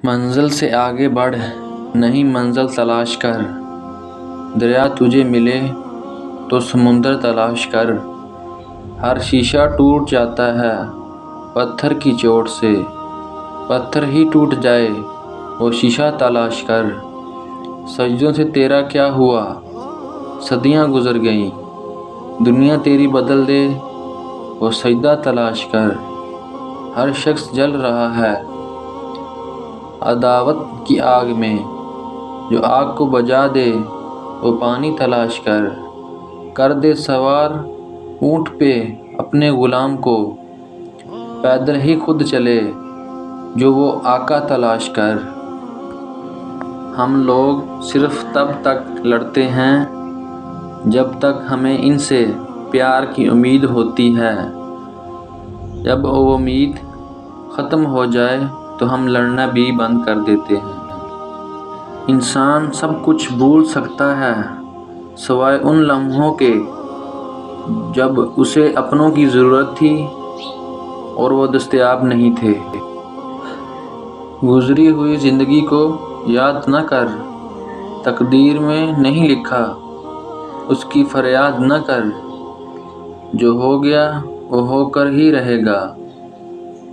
منزل سے آگے بڑھ، نہیں منزل تلاش کر۔ دریا تجھے ملے تو سمندر تلاش کر۔ ہر شیشہ ٹوٹ جاتا ہے پتھر کی چوٹ سے، پتھر ہی ٹوٹ جائے وہ شیشہ تلاش کر۔ سجدوں سے تیرا کیا ہوا، صدیاں گزر گئیں، دنیا تیری بدل دے وہ سجدہ تلاش کر۔ ہر شخص جل رہا ہے عداوت کی آگ میں، جو آگ کو بجھا دے وہ پانی تلاش کر۔ کر دے سوار اونٹ پہ اپنے غلام کو، پیدل ہی خود چلے جو وہ آقا تلاش کر۔ ہم لوگ صرف تب تک لڑتے ہیں جب تک ہمیں ان سے پیار کی امید ہوتی ہے۔ جب وہ امید ختم ہو جائے تو ہم لڑنا بھی بند کر دیتے ہیں۔ انسان سب کچھ بھول سکتا ہے سوائے ان لمحوں کے جب اسے اپنوں کی ضرورت تھی اور وہ دستیاب نہیں تھے۔ گزری ہوئی زندگی کو یاد نہ کر، تقدیر میں نہیں لکھا اس کی فریاد نہ کر۔ جو ہو گیا وہ ہو کر ہی رہے گا،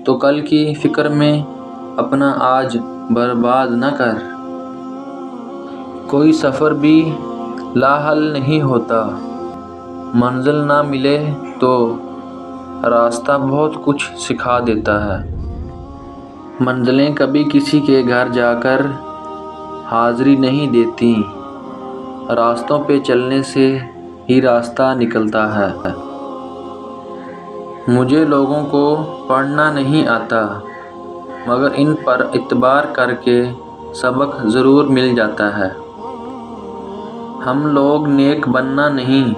تو کل کی فکر میں اپنا آج برباد نہ کر۔ کوئی سفر بھی لاحل نہیں ہوتا، منزل نہ ملے تو راستہ بہت کچھ سکھا دیتا ہے۔ منزلیں کبھی کسی کے گھر جا کر حاضری نہیں دیتیں، راستوں پہ چلنے سے ہی راستہ نکلتا ہے۔ مجھے لوگوں کو پڑھنا نہیں آتا، مگر ان پر اعتبار کر کے سبق ضرور مل جاتا ہے۔ ہم لوگ نیک بننا نہیں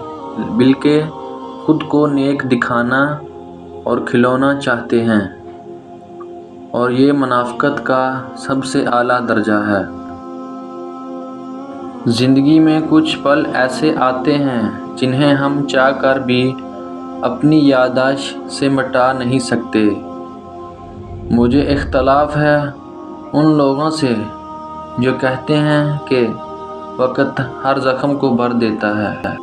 بلکہ خود کو نیک دکھانا اور کھلونا چاہتے ہیں، اور یہ منافقت کا سب سے اعلیٰ درجہ ہے۔ زندگی میں کچھ پل ایسے آتے ہیں جنہیں ہم چاہ کر بھی اپنی یادداشت سے مٹا نہیں سکتے۔ مجھے اختلاف ہے ان لوگوں سے جو کہتے ہیں کہ وقت ہر زخم کو بھر دیتا ہے۔